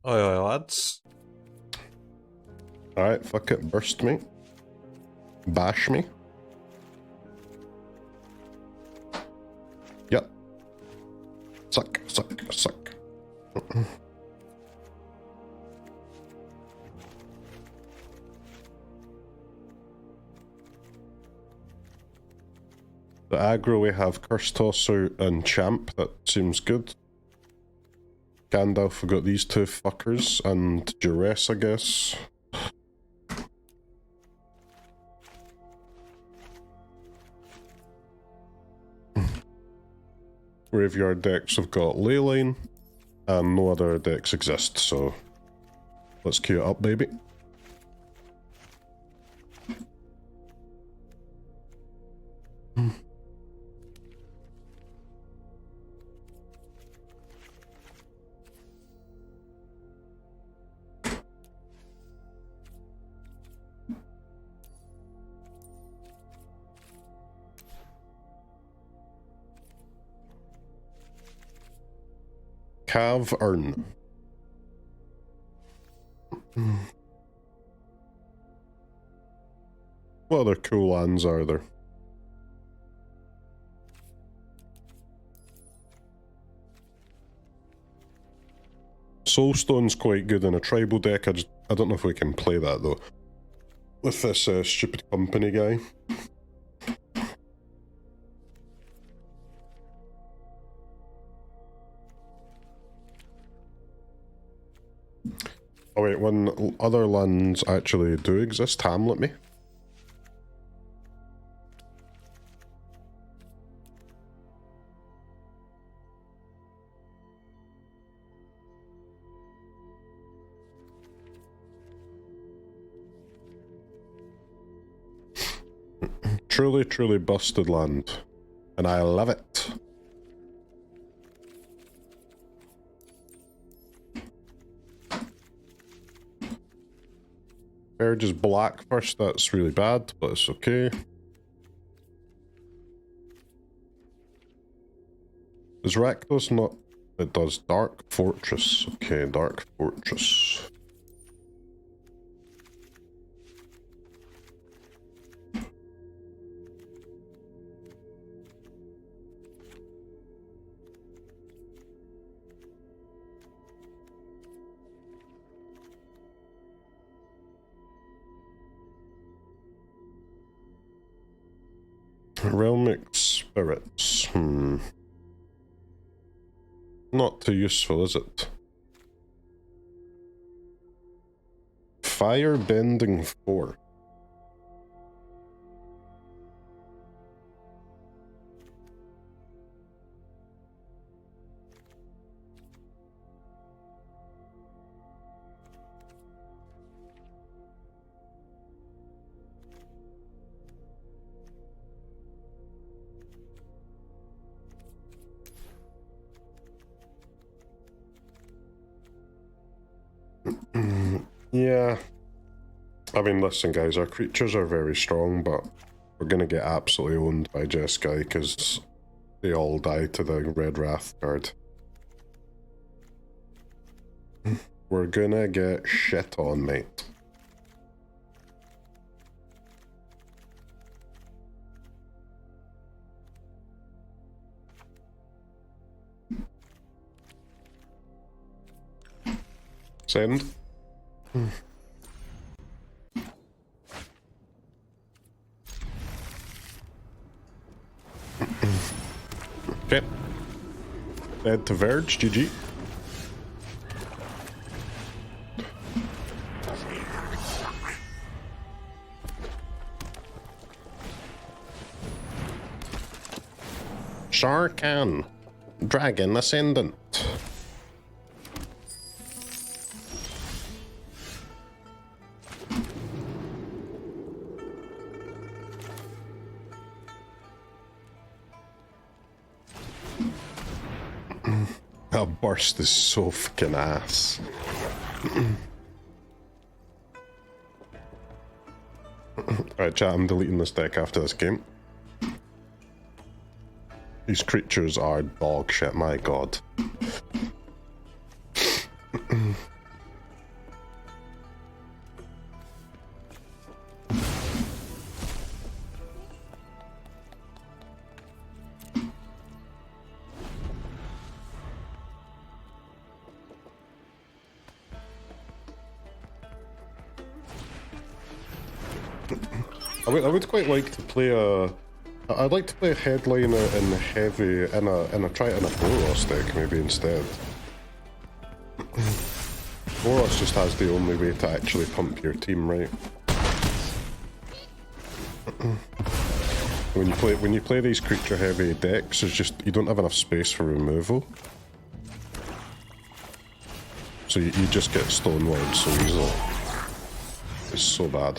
Oi, oi, lads. Alright, fuck it, burst me. Bash me. Yep. Suck, suck, suck. The aggro we have Curse Tosser and Champ, that seems good. Gandalf, we got these two fuckers, and Duress, I guess. Graveyard decks have got Leyline, and no other decks exist, so let's queue it up, baby. Cavern. What other cool lands are there? Soulstone's quite good in a tribal deck. I don't know if we can play that though. With this stupid company guy. Oh wait, when other lands actually do exist, Hamlet me. Truly, truly busted land. And I love it. They're just black first, that's really bad, but it's okay. Is Rakdos not... It does Dark Fortress. Okay, Dark Fortress. Realmic Spirits. Not too useful, is it? Firebending 4. Yeah. I mean, listen guys, our creatures are very strong, but we're gonna get absolutely owned by Jeskai because they all die to the Red Wrath card. We're gonna get shit on, mate. Send. Okay. Dead to Verge, GG. Sharkan. Dragon Ascendant. That burst is so fucking ass. Alright chat, I'm deleting this deck after this game. These creatures are dog shit, my god. I would quite like to play a... I'd like to play a headliner in the heavy, in a try it in a Boros deck maybe instead. Boros just has the only way to actually pump your team, right? When you play these creature heavy decks, it's just you don't have enough space for removal. So you just get stonewalled so easily. It's so bad.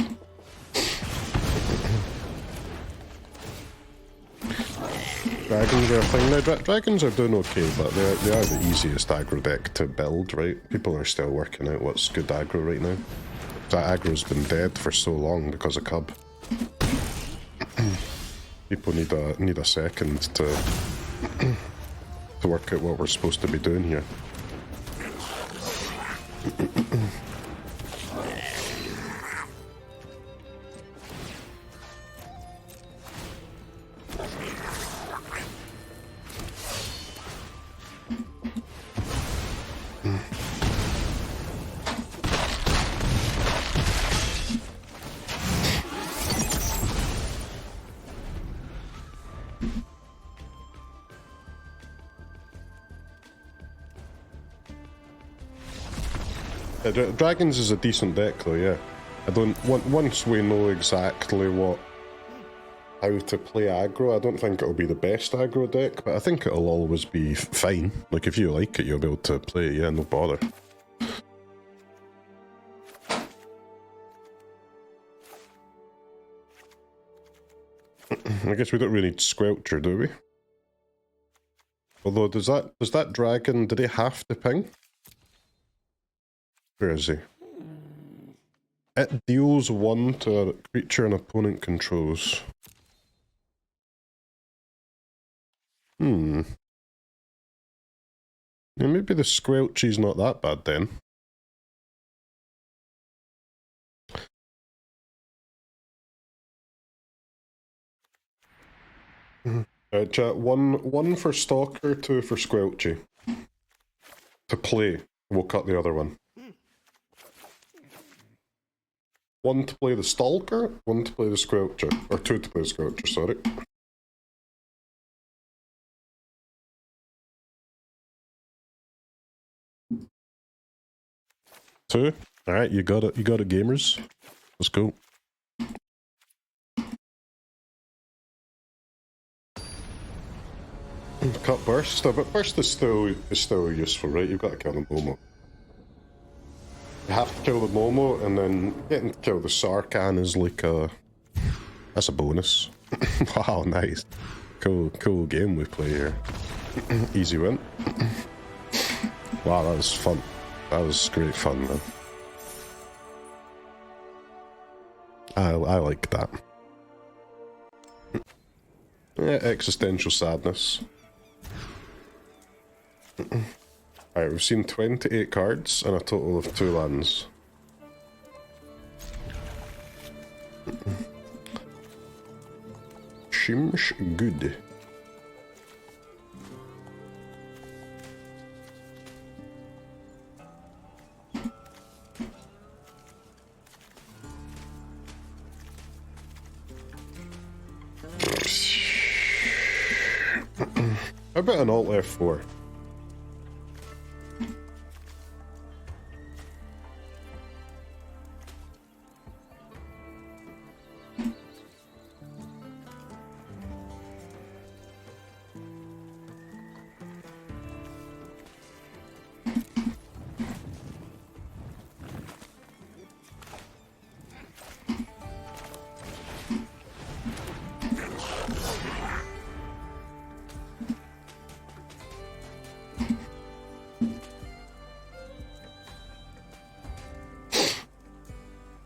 Dragons are a thing now. Dragons are doing okay, but they are the easiest aggro deck to build, right? People are still working out what's good aggro right now. That aggro's been dead for so long because of Cub. People need a second to work out what we're supposed to be doing here. Dragons is a decent deck though, yeah. I don't once we know exactly how to play aggro, I don't think it'll be the best aggro deck, but I think it'll always be fine. Like if you like it, you'll be able to play it, yeah, no bother. I guess we don't really need Squelcher, do we? Although does that dragon, did he have to ping? Where is he? It deals 1 to a creature an opponent controls. Yeah, maybe the Squelchy's not that bad then. Chat, one for Stalker, 2 for Squelchy. To play, we'll cut the other one. 1 to play the Stalker, 1 to play the Squelcher. Or 2 to play the Squelcher, sorry. Two? Alright, you got it, gamers. Let's go. Cut burst, but burst is still useful, right? You've got to kill the Momo. You have to kill the Momo, and then getting to kill the Sarkhan is like that's a bonus. Wow, nice. Cool game we play here. Easy win. Wow, that was fun. That was great fun, man. I like that. Yeah, existential sadness. Alright, we've seen 28 cards and a total of 2 lands. Seems good. How about an Alt F4?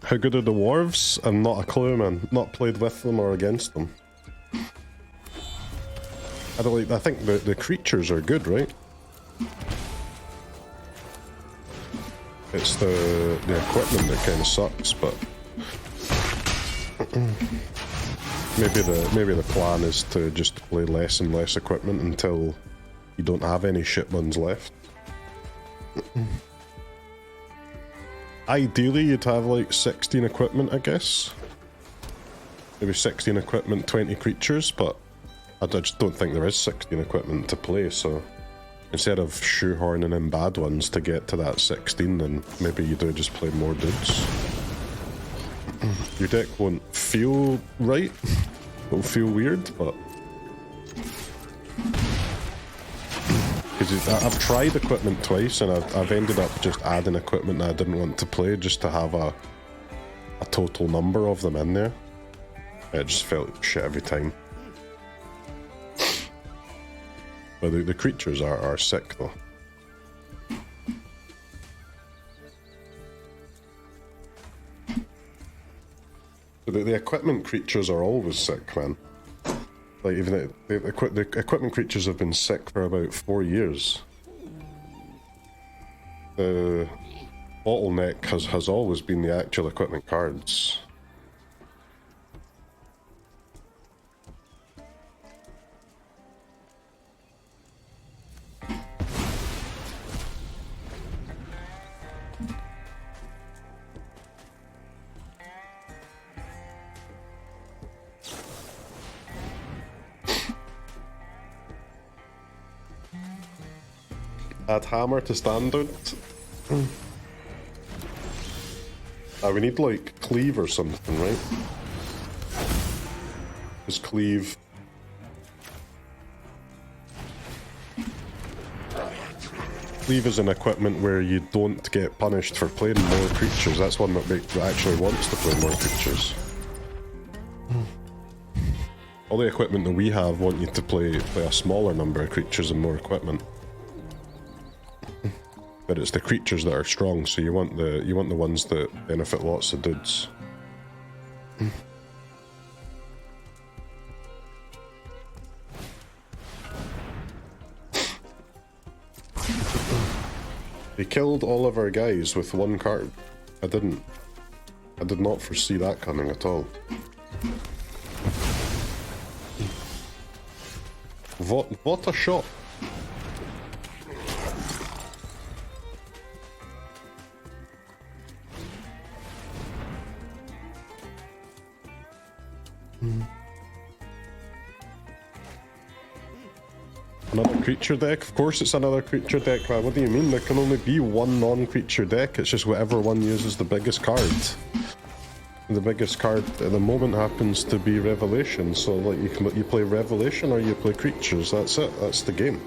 How good are the Dwarves? I'm not a clue, man. Not played with them or against them. I think the creatures are good, right? It's the equipment that kind of sucks, but maybe the plan is to just play less and less equipment until you don't have any shit ones left. Ideally, you'd have like 16 equipment, I guess. maybe 16 equipment, 20 creatures, but I just don't think there is 16 equipment to play, so instead of shoehorning in bad ones to get to that 16, then maybe you do just play more dudes. Your deck won't feel right, it'll feel weird, but... Because I've tried equipment twice, and I've ended up just adding equipment that I didn't want to play just to have a total number of them in there. It just felt like shit every time. But the creatures are sick though. The equipment creatures are always sick, man. Like, even the equipment creatures have been sick for about 4 years. The bottleneck has always been the actual equipment cards. Add hammer to standard. We need like cleave or something, right? Just cleave. Cleave is an equipment where you don't get punished for playing more creatures. That's one that actually wants to play more creatures. All the equipment that we have want you to play a smaller number of creatures and more equipment. But it's the creatures that are strong, so you want the ones that benefit lots of dudes. He killed all of our guys with one card. I did not foresee that coming at all. What a shot! Another creature deck? Of course it's another creature deck, man. What do you mean? There can only be one non-creature deck. It's just whatever one uses the biggest card. The biggest card at the moment happens to be Revelation, so like you play Revelation or you play creatures. That's it. That's the game.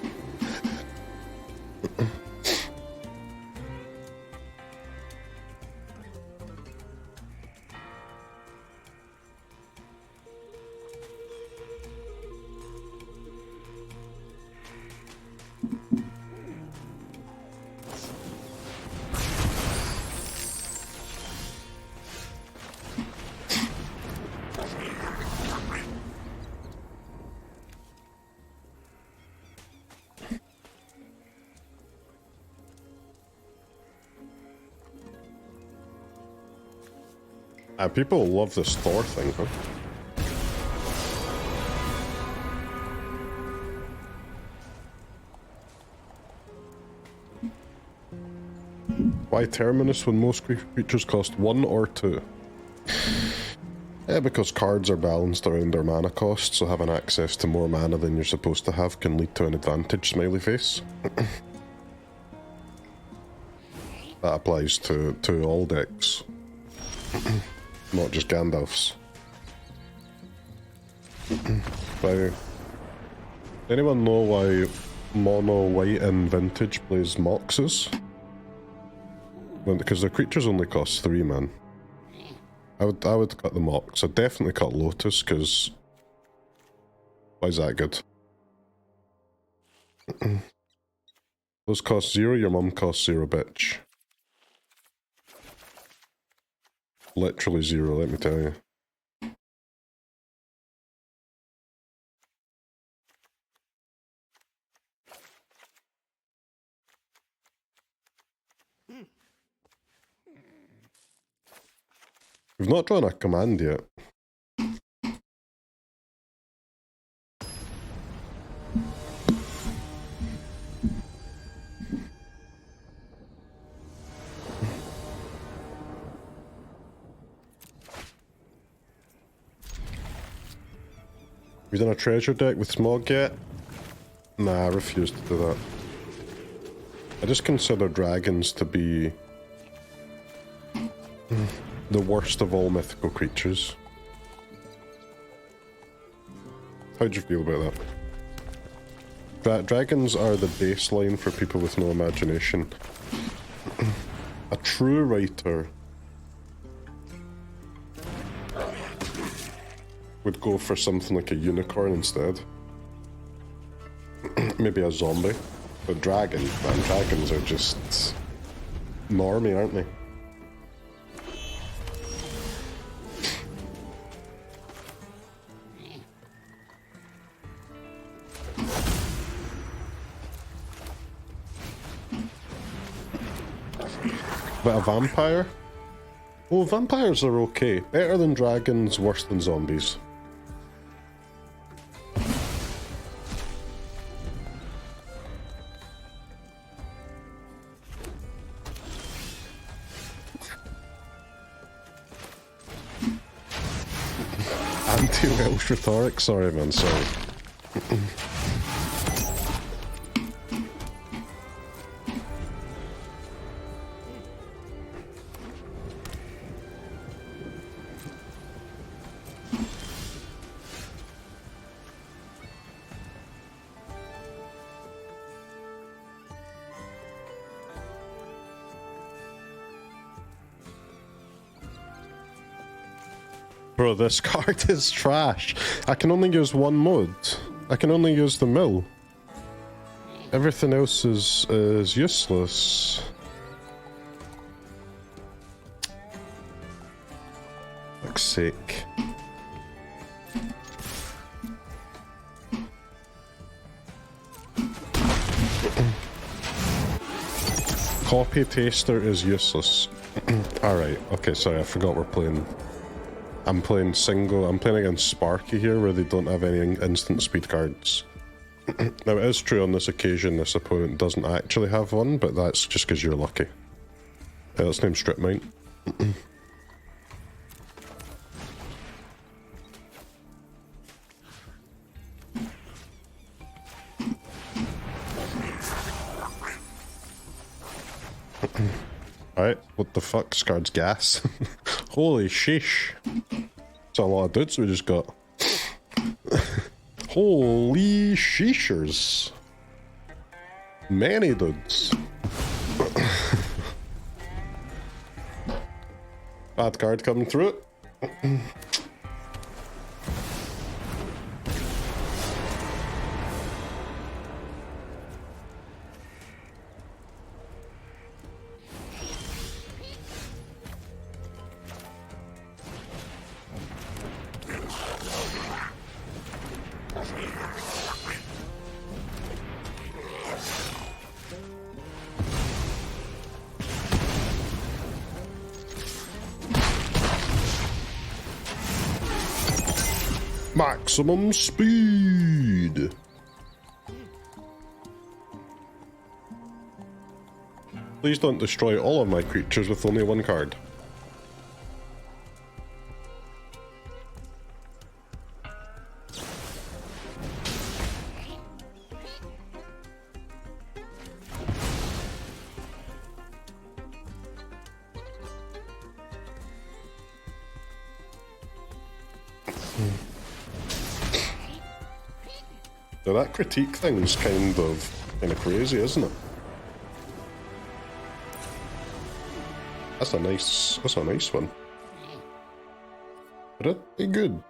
People love this Thor thing, huh? Why Terminus when most creatures cost 1 or 2? Yeah, because cards are balanced around their mana cost, so having access to more mana than you're supposed to have can lead to an advantage, smiley face. That applies to all decks. Not just Gandalf's. Anyone know why mono white in Vintage plays Moxes? Well, because their creatures only cost 3, man. I would cut the Mox. I'd definitely cut Lotus, because why is that good? Those cost 0, your mum costs 0, bitch. Literally 0, let me tell you. We've not drawn a command yet. We done a treasure deck with Smog yet? Nah, I refuse to do that. I just consider dragons to be the worst of all mythical creatures. How'd you feel about that? Dragons are the baseline for people with no imagination. A true writer would go for something like a unicorn instead. Maybe a zombie. But dragons, man, dragons are just normie, aren't they? But a vampire? Oh, vampires are okay. Better than dragons, worse than zombies. Anti-Welsh rhetoric? Sorry, man, sorry. Bro, this card is trash. I can only use one mode. I can only use the mill. Everything else is useless. Fuck's sake. Copy taster is useless. Alright, okay, sorry, I forgot we're playing. I'm playing single. I'm playing against Sparky here, where they don't have any instant speed cards. Now, it is true on this occasion this opponent doesn't actually have one, but that's just because you're lucky. Let's name Strip Mine. Alright, what the fuck? Scarred's gas. Holy sheesh. That's a lot of dudes we just got. Holy sheeshers. Many dudes. Bad card coming through it. Maximum speed. Please don't destroy all of my creatures with only one card. So that critique thing's kind of crazy, isn't it? That's a nice one. Pretty good.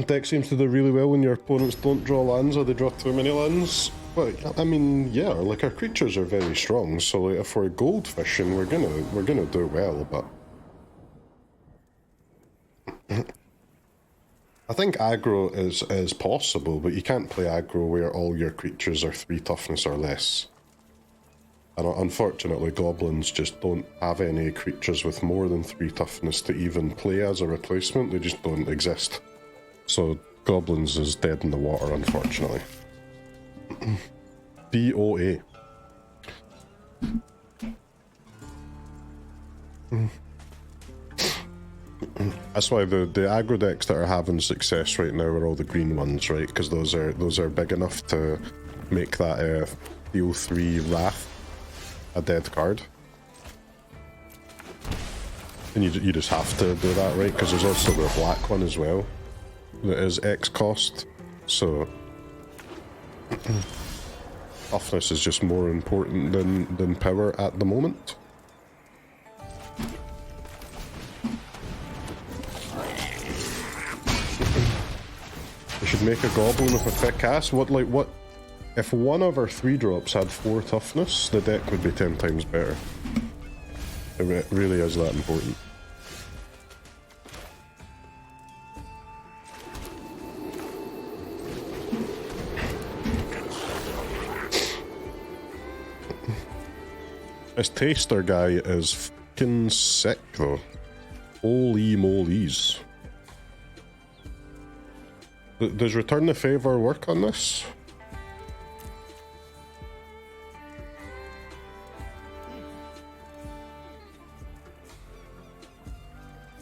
Deck seems to do really well when your opponents don't draw lands or they draw too many lands. Well, I mean, yeah, like our creatures are very strong, so like if we're goldfishing, we're gonna do well, but I think aggro is possible, but you can't play aggro where all your creatures are 3 toughness or less. And unfortunately, goblins just don't have any creatures with more than 3 toughness to even play as a replacement. They just don't exist. So goblins is dead in the water, unfortunately. DOA. That's why the aggro decks that are having success right now are all the green ones, right? Because those are big enough to make that deal 3 Wrath a dead card. And you just have to do that, right? Because there's also the black one as well that is X cost. So toughness is just more important than power at the moment. We should make a goblin with a thick ass. What if one of our 3-drops had 4 toughness, the deck would be 10 times better. It really is that important. This taster guy is fucking sick though. Holy molies. Does Return the Favor work on this?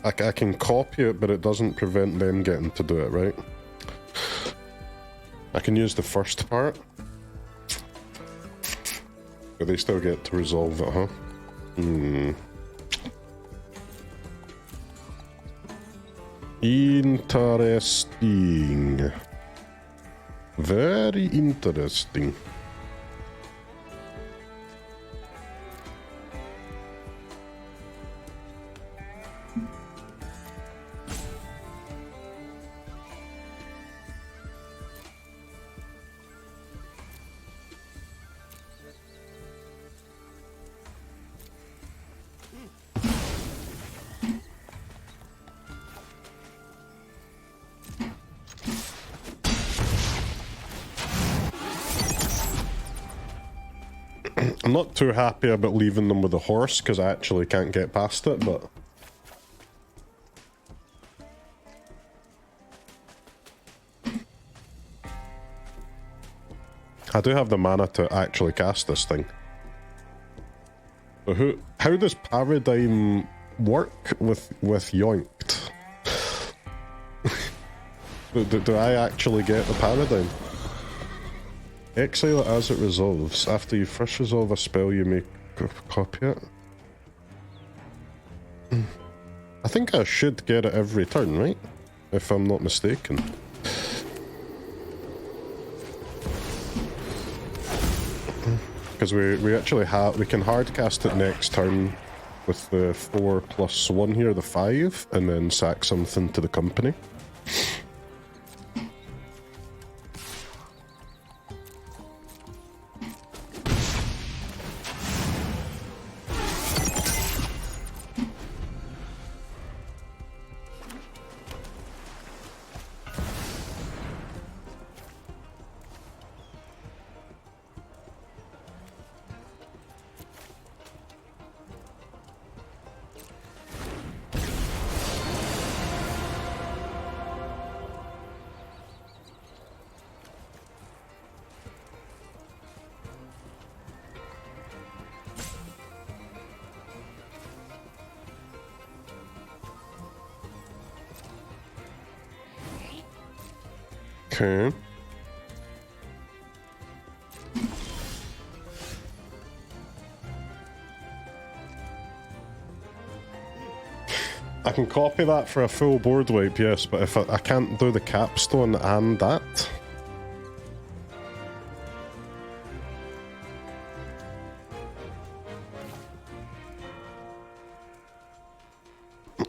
I can copy it, but it doesn't prevent them getting to do it, right? I can use the first part. But they still get to resolve it, huh? Interesting. Very interesting. I'm not too happy about leaving them with a horse because I actually can't get past it, but I do have the mana to actually cast this thing. So how does Paradigm work with Yoinked? do I actually get the Paradigm? Exile it as it resolves. After you first resolve a spell, you may copy it. I think I should get it every turn, right? If I'm not mistaken. Because we actually we can hard cast it next turn with the 4+1 here, the 5, and then sack something to the company. Okay. I can copy that for a full board wipe, yes, but if I can't do the capstone and that.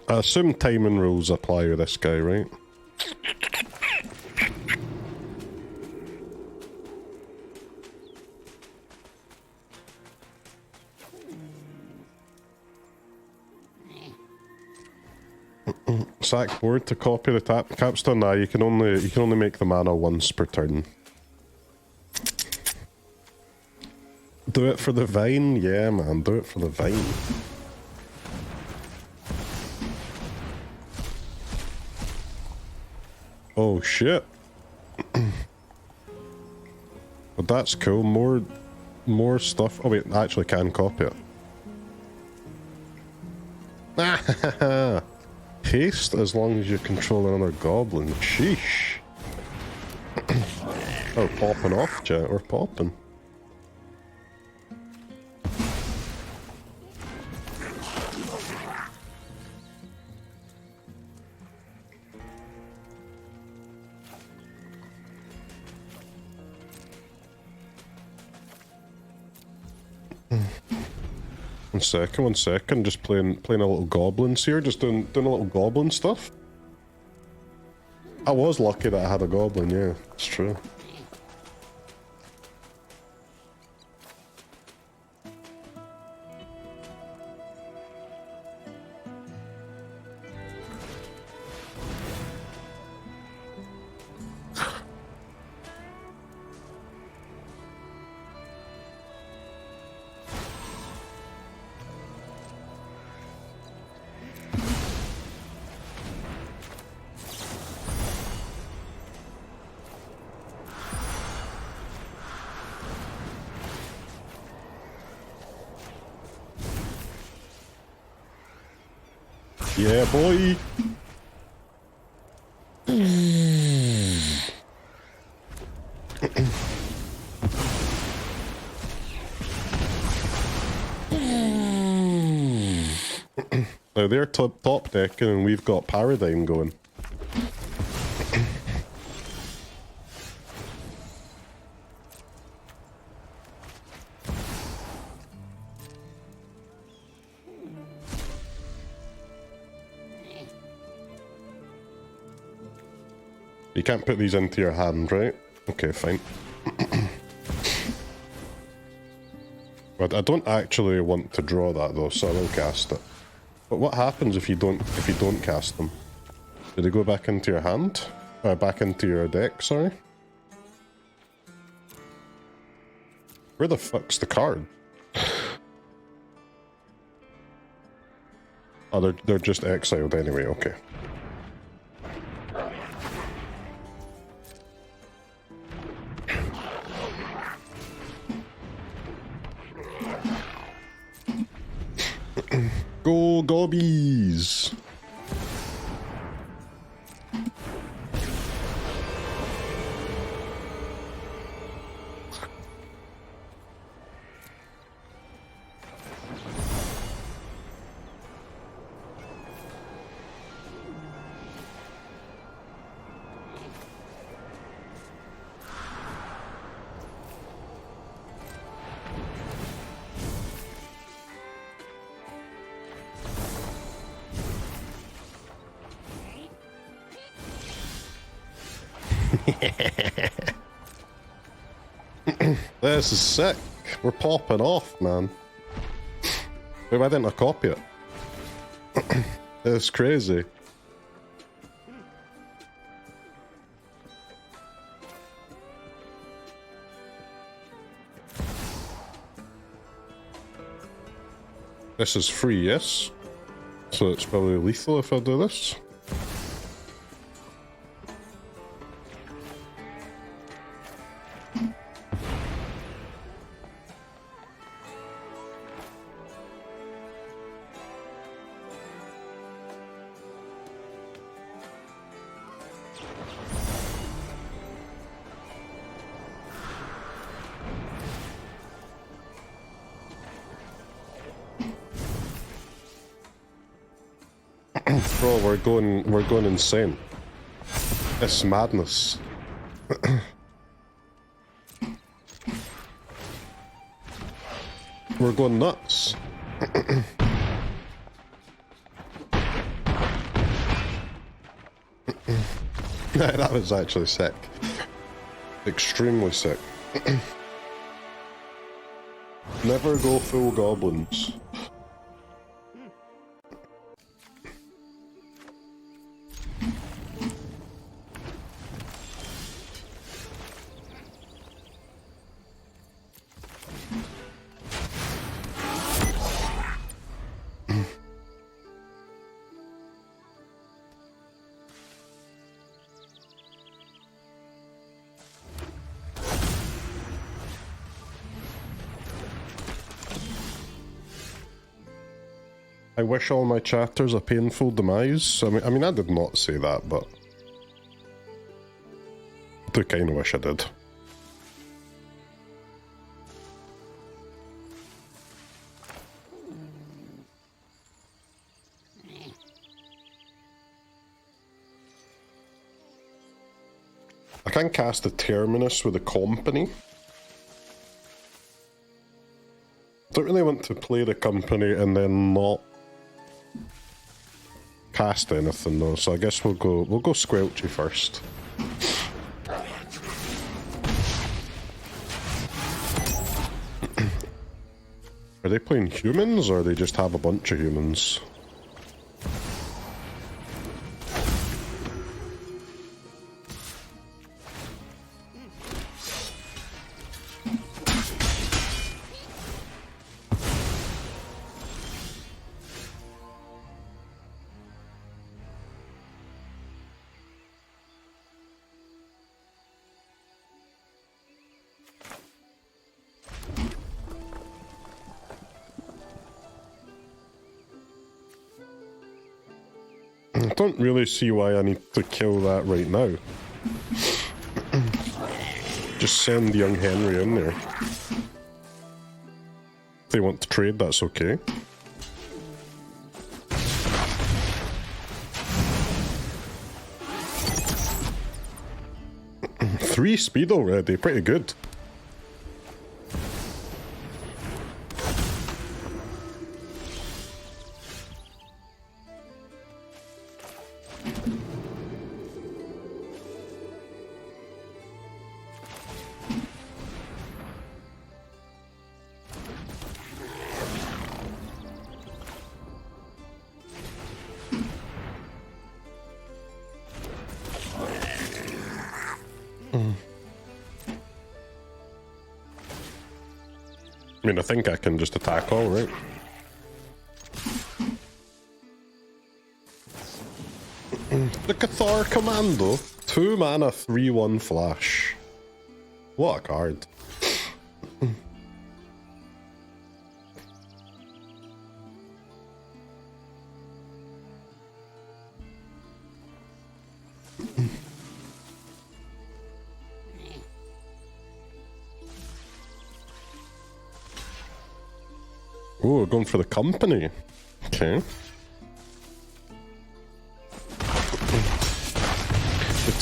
I assume timing rules apply with this guy, right? Sack board to copy the capstone. Nah, you can only make the mana once per turn. Do it for the vine, yeah, man. Do it for the vine. Oh shit! But that's cool. More stuff. Oh wait, I actually can copy it. haste as long as you control another goblin. Sheesh. We're popping off, chat. We're popping. One second. Just playing a little goblins here. Just doing a little goblin stuff. I was lucky that I had a goblin. Yeah, it's true. Yeah, boy. Now they're top decking and we've got Paradigm going. You can't put these into your hand, right? Okay, fine. But I don't actually want to draw that though, so I will cast it. But what happens if you don't cast them? Do they go back into your hand? Back into your deck, sorry? Where the fuck's the card? Oh, they're just exiled anyway, okay. Go Gobbies! This is sick. We're popping off, man. Wait, why didn't I copy it? It's crazy. This is free, yes? So it's probably lethal if I do this. Bro, we're going insane. It's madness. We're going nuts. That was actually sick. Extremely sick. Never go full goblins. I wish all my chatters a painful demise. I mean, I did not say that, but I do kind of wish I did. I can cast a Terminus with a company. Don't really want to play the company and then not cast anything though, so I guess we'll go Squelchy first. Are they playing humans or they just have a bunch of humans? I don't really see why I need to kill that right now. Just send young Henry in there. If they want to trade, that's okay. Three speed already, pretty good. I mean, I think I can just attack all, right? The Cathar Commando. 2 mana, 3/1 flash. What a card. Oh, we're going for the company. Okay.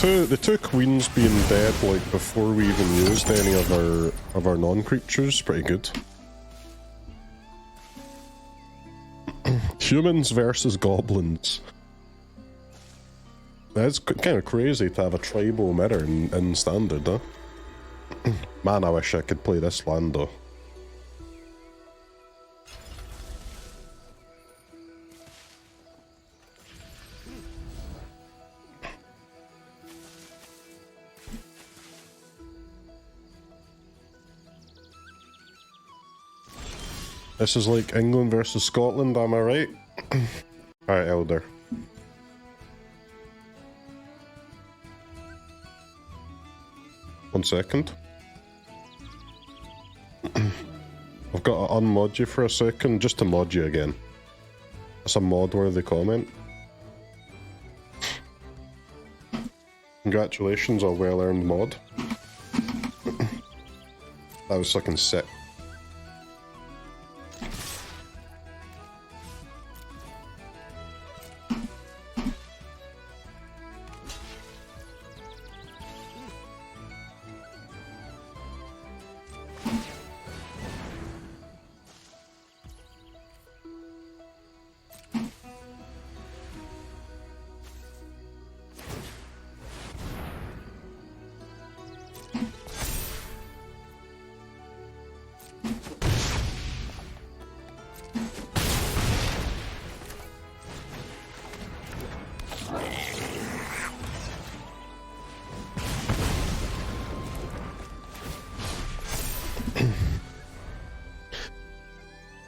The two queens being dead like before we even used any of our non-creatures, pretty good. Humans versus goblins. That's kind of crazy to have a tribal mirror in standard, huh? Man, I wish I could play this land though. This is like England versus Scotland, am I right? Alright, Elder. One second. I've got to unmod you for a second, just to mod you again. That's a mod-worthy comment. Congratulations, a well-earned mod. That was fucking sick.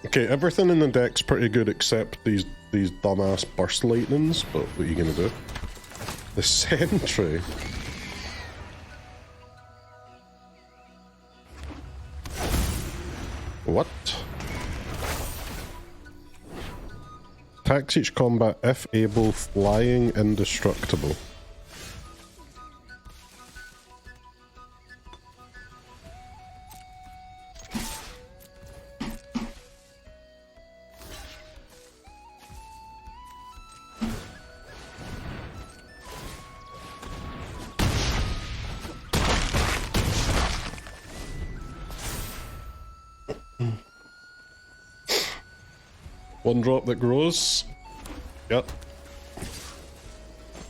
Okay, everything in the deck's pretty good except these dumbass burst lightnings, but what are you gonna do? The sentry. What? Attacks each combat if able, flying indestructible. One drop that grows. Yep.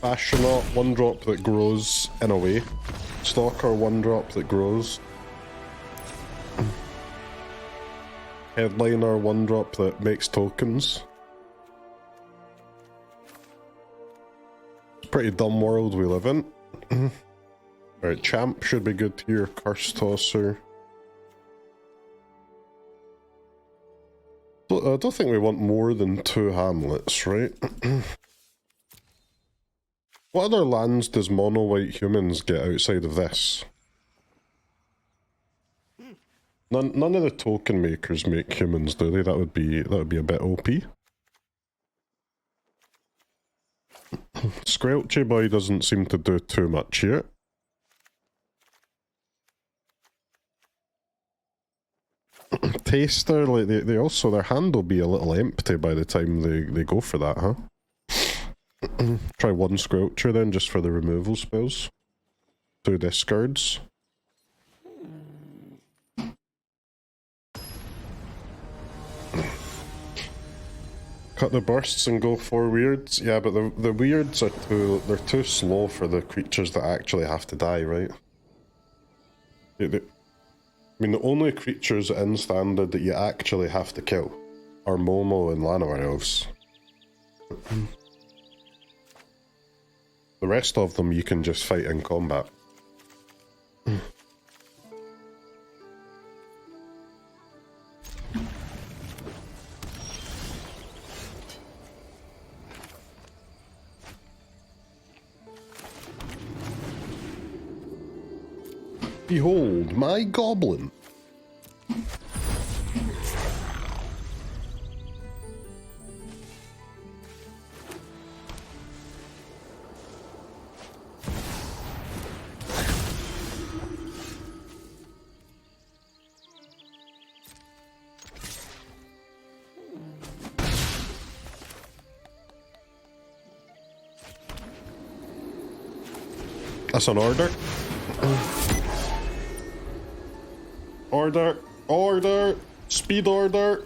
Astronaut, one drop that grows in a way. Stalker, one drop that grows. Headliner, one drop that makes tokens. It's a pretty dumb world we live in. Alright, Champ should be good here. Curse Tosser. I don't think we want more than 2 hamlets, right? What other lands does mono-white humans get outside of this? None of the token makers make humans, do they? That would be a bit OP. Squelchy Boy doesn't seem to do too much yet. Taster, like they also, their hand will be a little empty by the time they go for that, huh? Try one Squelcher then, just for the removal spells. 2 discards. Cut the bursts and go for weirds. Yeah, but the weirds are they're too slow for the creatures that actually have to die, right? I mean, the only creatures in Standard that you actually have to kill are Momo and Llanowar Elves. The rest of them you can just fight in combat. Behold, my goblin! That's an order. Order! Order! Speed order!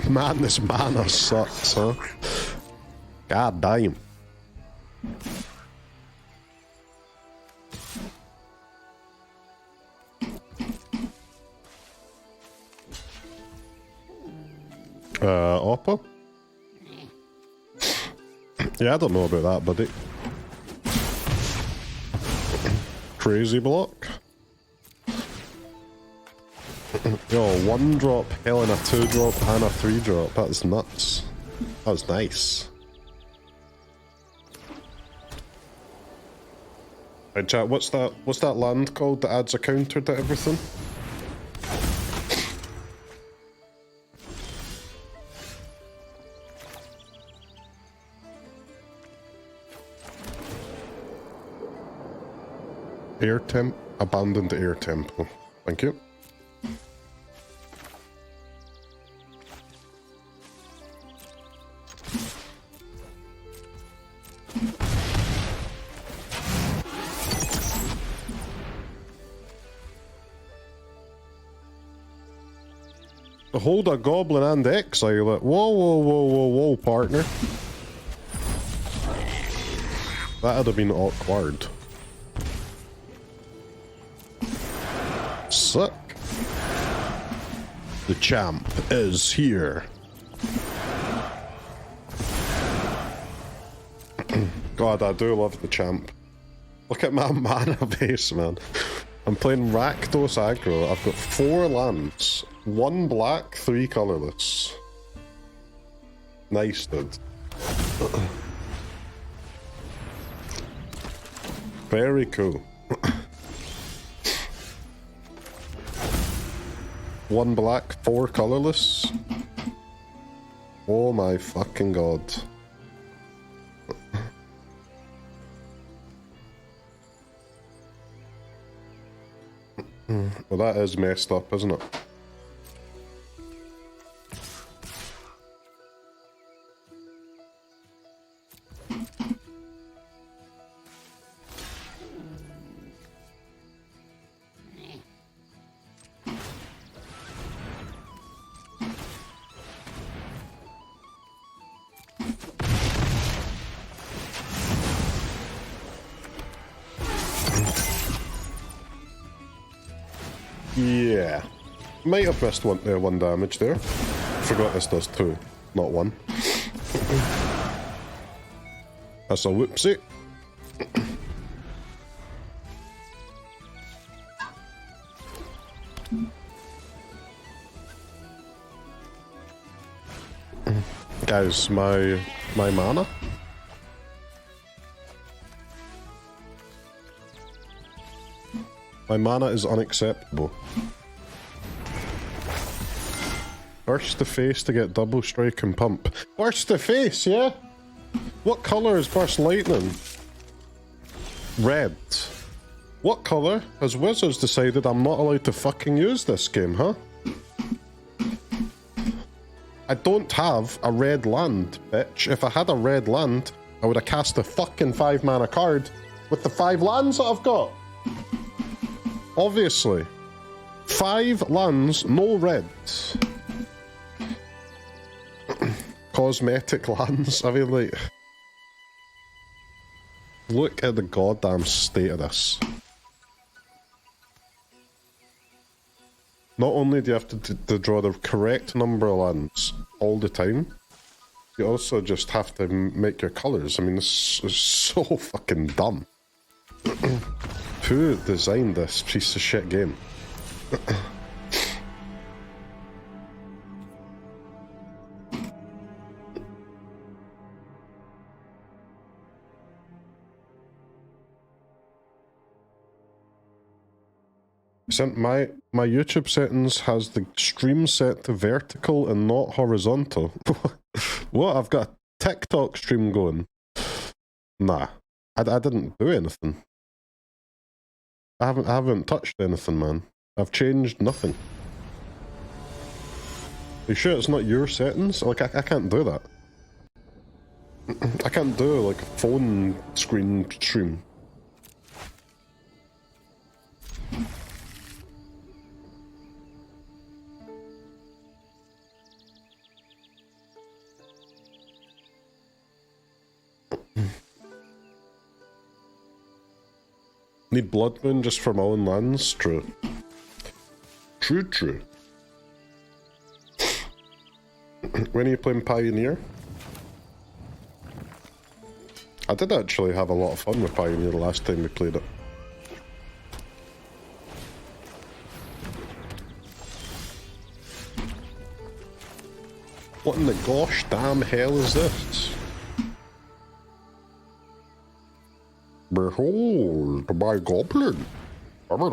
Man, this mana sucks, huh? God damn. Oppo? Yeah, I don't know about that, buddy. Crazy block. Yo, 1 drop, hell in a 2 drop and a 3 drop. That's nuts. That was nice. Hey chat, what's that land called that adds a counter to everything? Air temp, abandoned air temple. Thank you. Hold a goblin and exile it. Whoa, whoa, whoa, whoa, whoa, partner. That'd have been awkward. Sick. The champ is here. God, I do love the champ. Look at my mana base, man. I'm playing Rakdos aggro. I've got 4 lands. 1 black, 3 colourless. Nice, dude. Very cool. 1 black, 4 colourless. Oh my fucking god. Well, that is messed up, isn't it? Yeah. Might have missed one damage there. Forgot this does 2, not 1. That's a whoopsie. Guys, my mana. My mana is unacceptable. Burst the face to get double strike and pump. Burst the face, yeah? What colour is burst lightning? Red. What colour has Wizards decided I'm not allowed to fucking use this game, huh? I don't have a red land, bitch. If I had a red land, I would have cast a fucking 5 mana card with the 5 lands that I've got. Obviously. 5 lands, no reds. Cosmetic lands. I mean, like... Look at the goddamn state of this. Not only do you have to draw the correct number of lands all the time, you also just have to make your colours. I mean, this is so fucking dumb. Who designed this piece of shit game? My YouTube settings has the stream set to vertical and not horizontal. What? I've got a TikTok stream going. Nah, I didn't do anything. I haven't touched anything, man. I've changed nothing. Are you sure it's not your settings? Like, I can't do that. I can't do, like, a phone screen stream. Need Blood Moon just for my own lands? True. True. When are you playing Pioneer? I did actually have a lot of fun with Pioneer the last time we played it. What in the gosh damn hell is this? Behold, my goblin. I love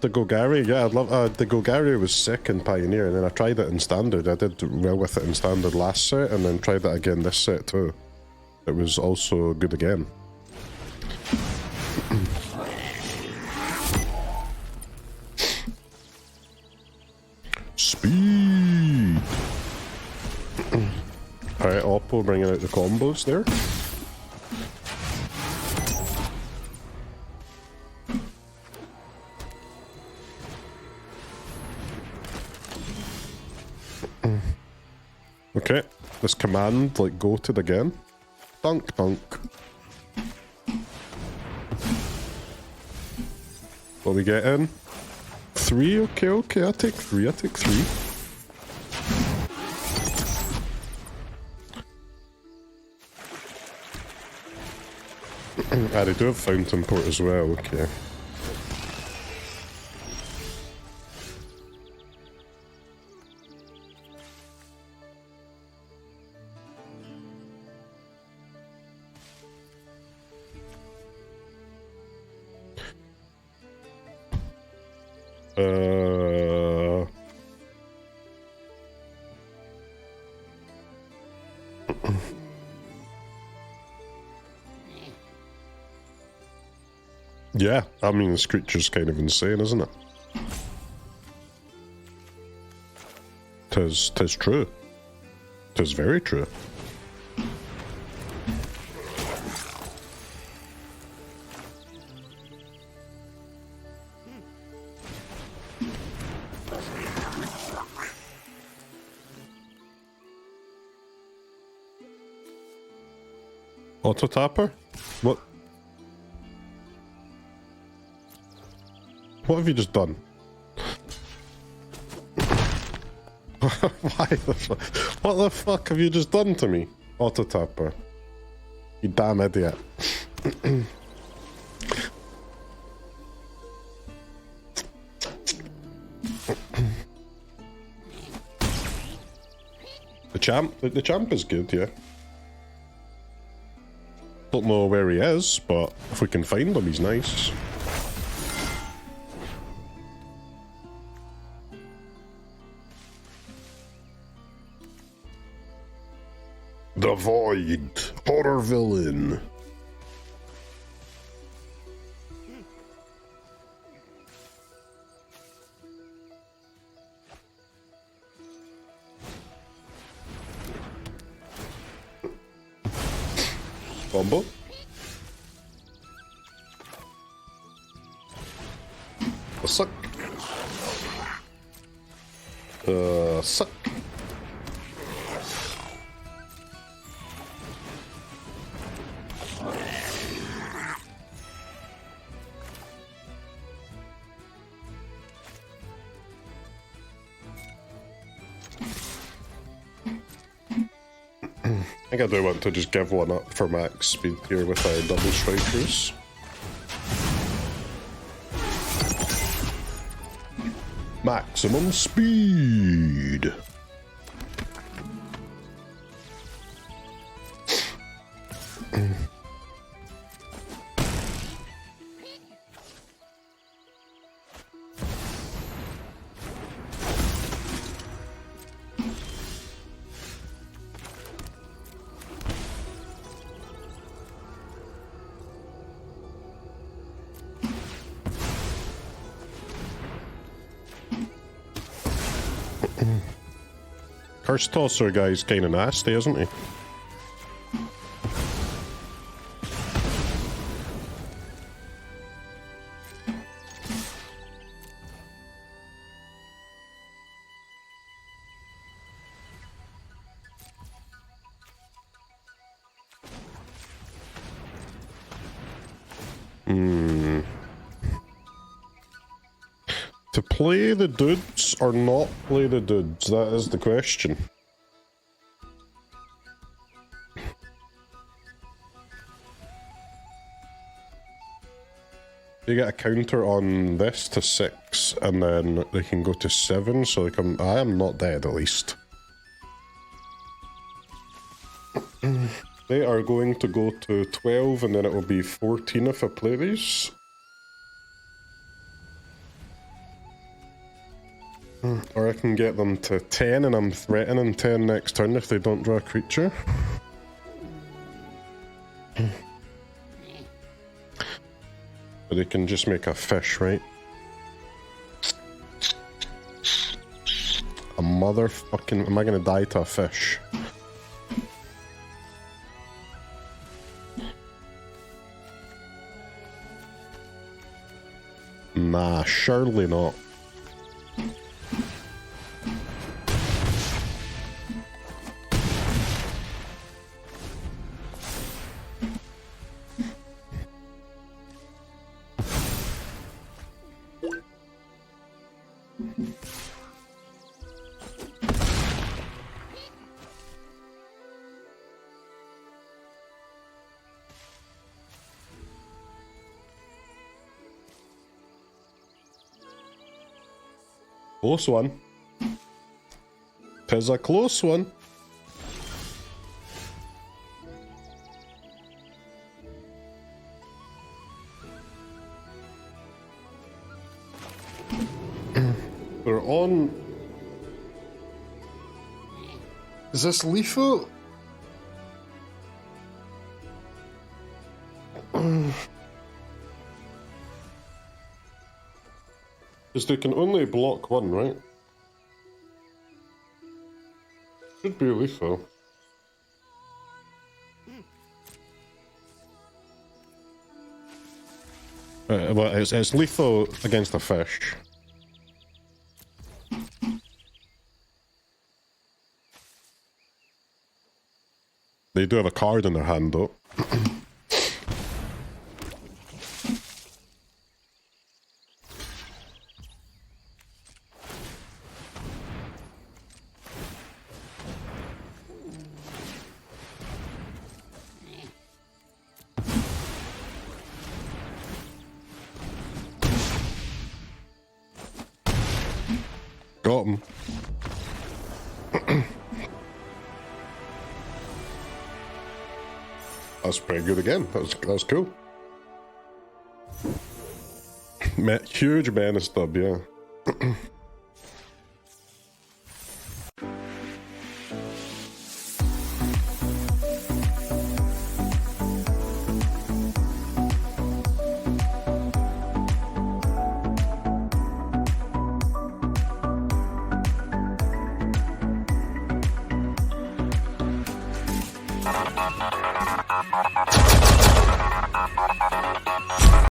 the Golgari. Yeah, I'd love the Golgari was sick in Pioneer, and then I tried it in Standard. I did well with it in Standard last set, and then tried it again this set too. It was also good again. Speed! Alright, Oppo bringing out the combos there. Okay, this command, like, goated again. Dunk, dunk. What we get in? 3? Okay, okay, I'll take 3, I'll take 3. Ah, they do have fountain port as well, okay. Yeah, I mean, this creature's kind of insane, isn't it? Tis true. Tis very true. Auto tapper? What? What have you just done? Why the fuck? What the fuck have you just done to me? Auto tapper. You damn idiot. The champ is good, yeah. Don't know where he is, but if we can find him, he's nice. The Void, horror villain. Combo. Suck. Suck. I think I do want to just give one up for max speed here with our double strikers. Maximum speed! Curse Tosser guy's kinda nasty, isn't he? To play the dudes or not play the dudes? That is the question. They get a counter on this to 6, and then they can go to 7, so I am not dead at least. They are going to go to 12, and then it will be 14 if I play these. Or I can get them to 10 and I'm threatening 10 next turn if they don't draw a creature. But they can just make a fish, right? A motherfucking... Am I gonna die to a fish? Nah, surely not. Close one. 'Tis a close one. We're on... Is this lethal? Because they can only block one, right? Should be lethal. Well, it's lethal against a fish. They do have a card in their hand, though. Got him. That's pretty good again. That was cool. Huge menace dub, yeah.